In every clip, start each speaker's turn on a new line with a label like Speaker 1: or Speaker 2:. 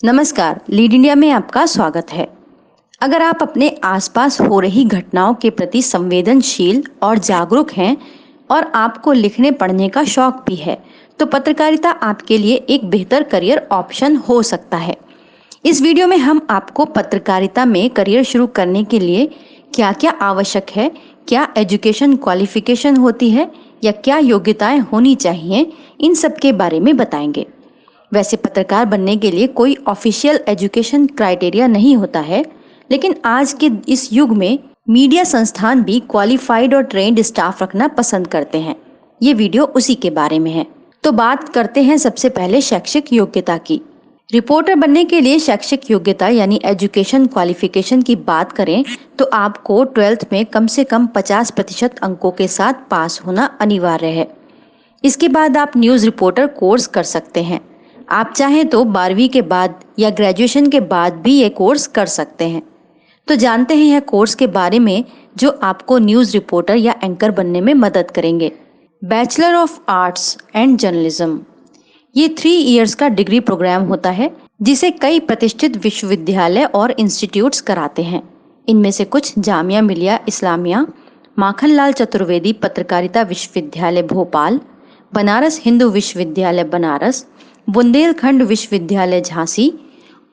Speaker 1: नमस्कार, lead India में आपका स्वागत है। अगर आप अपने आसपास हो रही घटनाओं के प्रति संवेदनशील और जागरूक हैं और आपको लिखने पढ़ने का शौक भी है, तो पत्रकारिता आपके लिए एक बेहतर करियर ऑप्शन हो सकता है। इस वीडियो में हम आपको पत्रकारिता में करियर शुरू करने के लिए क्या क्या आवश्यक है, क्या एजुकेशन क्वालिफिकेशन होती है या क्या योग्यताएं होनी चाहिए, इन सब के बारे में बताएंगे। वैसे पत्रकार बनने के लिए कोई ऑफिशियल एजुकेशन क्राइटेरिया नहीं होता है, लेकिन आज के इस युग में मीडिया संस्थान भी क्वालिफाइड और ट्रेंड स्टाफ रखना पसंद करते हैं। ये वीडियो उसी के बारे में है। तो बात करते हैं सबसे पहले शैक्षिक योग्यता की। रिपोर्टर बनने के लिए शैक्षिक योग्यता यानी एजुकेशन क्वालिफिकेशन की बात करें तो आपको 12th में कम से कम 50% अंकों के साथ पास होना अनिवार्य है। इसके बाद आप न्यूज़ रिपोर्टर कोर्स कर सकते हैं। आप चाहें तो 12वीं के बाद या ग्रेजुएशन के बाद भी ये कोर्स कर सकते हैं। तो जानते हैं यह कोर्स के बारे में जो आपको न्यूज़ रिपोर्टर या एंकर बनने में मदद करेंगे। Bachelor of arts and journalism, ये 3 इयर्स का डिग्री प्रोग्राम होता है जिसे कई प्रतिष्ठित विश्वविद्यालय और इंस्टीट्यूट्स कराते हैं। इनमें से कुछ जामिया मिलिया इस्लामिया, माखनलाल चतुर्वेदी पत्रकारिता विश्वविद्यालय भोपाल, बनारस हिंदू विश्वविद्यालय बनारस, बुंदेलखंड विश्वविद्यालय झांसी।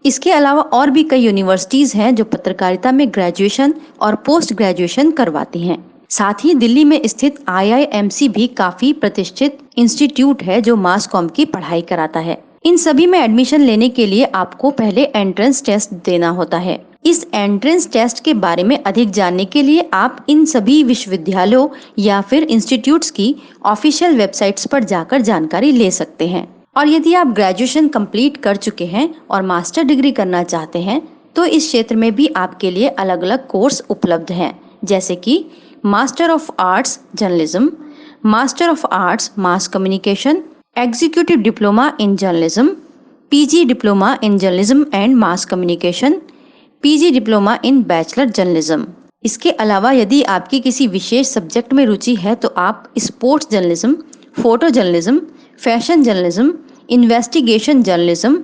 Speaker 1: इसके अलावा और भी कई यूनिवर्सिटीज हैं जो पत्रकारिता में ग्रेजुएशन और पोस्ट ग्रेजुएशन करवाती हैं। साथ ही दिल्ली में स्थित IIMC भी काफी प्रतिष्ठित इंस्टीट्यूट है जो मास कॉम की पढ़ाई कराता है। इन सभी में एडमिशन लेने के लिए आपको पहले एंट्रेंस टेस्ट देना होता है। इस एंट्रेंस टेस्ट के बारे में अधिक जानने के लिए आप इन सभी विश्वविद्यालयों या फिर इंस्टीट्यूट्स की ऑफिशियल वेबसाइट्स पर जाकर जानकारी ले सकते हैं। और यदि आप ग्रेजुएशन कंप्लीट कर चुके हैं और मास्टर डिग्री करना चाहते हैं तो इस क्षेत्र में भी आपके लिए अलग अलग कोर्स उपलब्ध हैं, जैसे कि master of arts journalism, master of arts mass communication, executive diploma in journalism, PG diploma in journalism and mass communication, PG diploma in bachelor journalism. इसके अलावा यदि आपकी किसी विशेष सब्जेक्ट में रुचि है तो आप sports journalism, photo journalism, fashion journalism, investigation journalism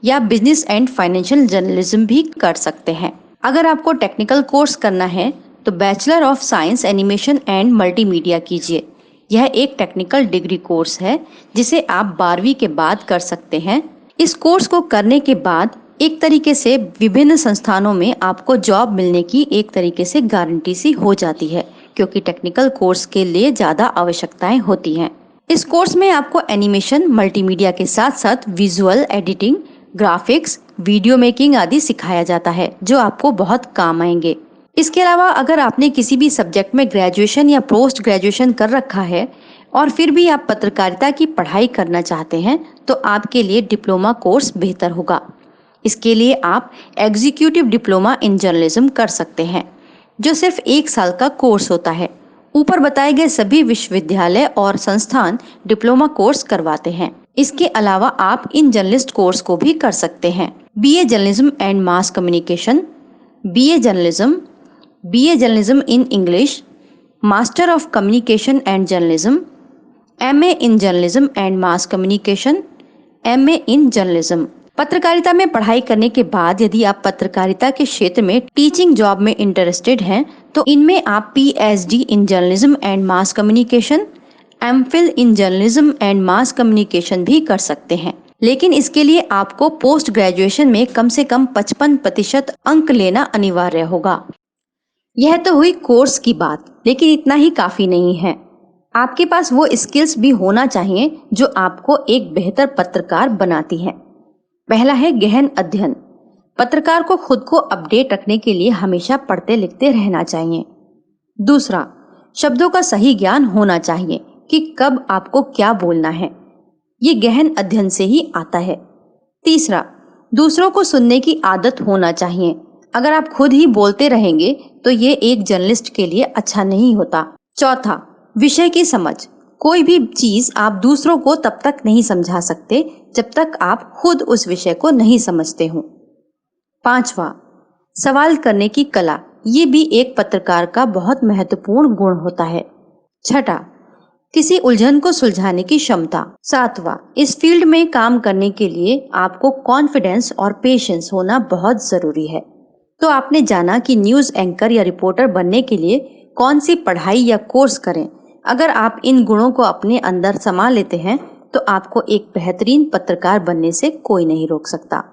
Speaker 1: या बिजनेस एंड फाइनेंशियल जर्नलिज्म भी कर सकते हैं। अगर आपको टेक्निकल कोर्स करना है तो bachelor of science animation and multimedia कीजिए। यह एक टेक्निकल डिग्री कोर्स है जिसे आप 12वीं के बाद कर सकते हैं। इस कोर्स को करने के बाद एक तरीके से विभिन्न संस्थानों में आपको जॉब मिलने की एक तरीके से गारंटी सी हो जाती है, क्योंकि टेक्निकल कोर्स के लिए ज्यादा आवश्यकताएं होती हैं। इस कोर्स में आपको एनिमेशन, मल्टीमीडिया के साथ साथ visual editing, graphics, video making आदि सिखाया जाता है जो आपको बहुत काम आएंगे। इसके अलावा अगर आपने किसी भी सब्जेक्ट में ग्रेजुएशन या पोस्ट ग्रेजुएशन कर रखा है और फिर भी आप पत्रकारिता की पढ़ाई करना चाहते हैं तो आपके लिए डिप्लोमा कोर्स बेहतर होगा। इसके लिए आप एग्जीक्यूटिव डिप्लोमा इन जर्नलिज्म कर सकते हैं जो सिर्फ 1 साल का कोर्स होता है। ऊपर बताए गए सभी विश्वविद्यालय और संस्थान डिप्लोमा कोर्स करवाते हैं। इसके अलावा आप इन जर्नलिस्ट कोर्स को भी कर सकते हैं। BA journalism and mass communication, BA journalism in English, master of communication and journalism, MA in journalism and mass communication, MA in journalism. पत्रकारिता में पढ़ाई करने के बाद यदि आप पत्रकारिता के क्षेत्र में टीचिंग जॉब में इंटरेस्टेड हैं तो इनमें आप PhD in journalism and mass communication, MPhil in journalism and mass communication भी कर सकते हैं। लेकिन इसके लिए आपको पोस्ट ग्रेजुएशन में कम से कम 55% अंक लेना अनिवार्य होगा। यह तो हुई कोर्स की बात, लेकिन इतना ही काफी नहीं है। आपके पास वो स्किल्स भी होना चाहिए जो आपको एक बेहतर पत्रकार बनाती है। पहला है गहन अध्ययन। पत्रकार को खुद को अपडेट रखने के लिए हमेशा पढ़ते लिखते रहना चाहिए। दूसरा, शब्दों का सही ज्ञान होना चाहिए कि कब आपको क्या बोलना है। ये गहन अध्ययन से ही आता है। तीसरा, दूसरों को सुनने की आदत होना चाहिए। अगर आप खुद ही बोलते रहेंगे तो ये एक जर्नलिस्ट के लिए अच्छा नहीं होता। चौथा, विषय की समझ। कोई भी चीज आप दूसरों को तब तक नहीं समझा सकते जब तक आप खुद उस विषय को नहीं समझते हो। पांचवा, सवाल करने की कला। ये भी एक पत्रकार का बहुत महत्वपूर्ण गुण होता है। छठा, किसी उलझन को सुलझाने की क्षमता। 7वां, इस फील्ड में काम करने के लिए आपको कॉन्फिडेंस और पेशेंस होना बहुत जरूरी है। तो आपने जाना कि न्यूज एंकर या रिपोर्टर बनने के लिए कौन सी पढ़ाई या कोर्स करें। अगर आप इन गुणों को अपने अंदर समा लेते हैं तो आपको एक बेहतरीन पत्रकार बनने से कोई नहीं रोक सकता।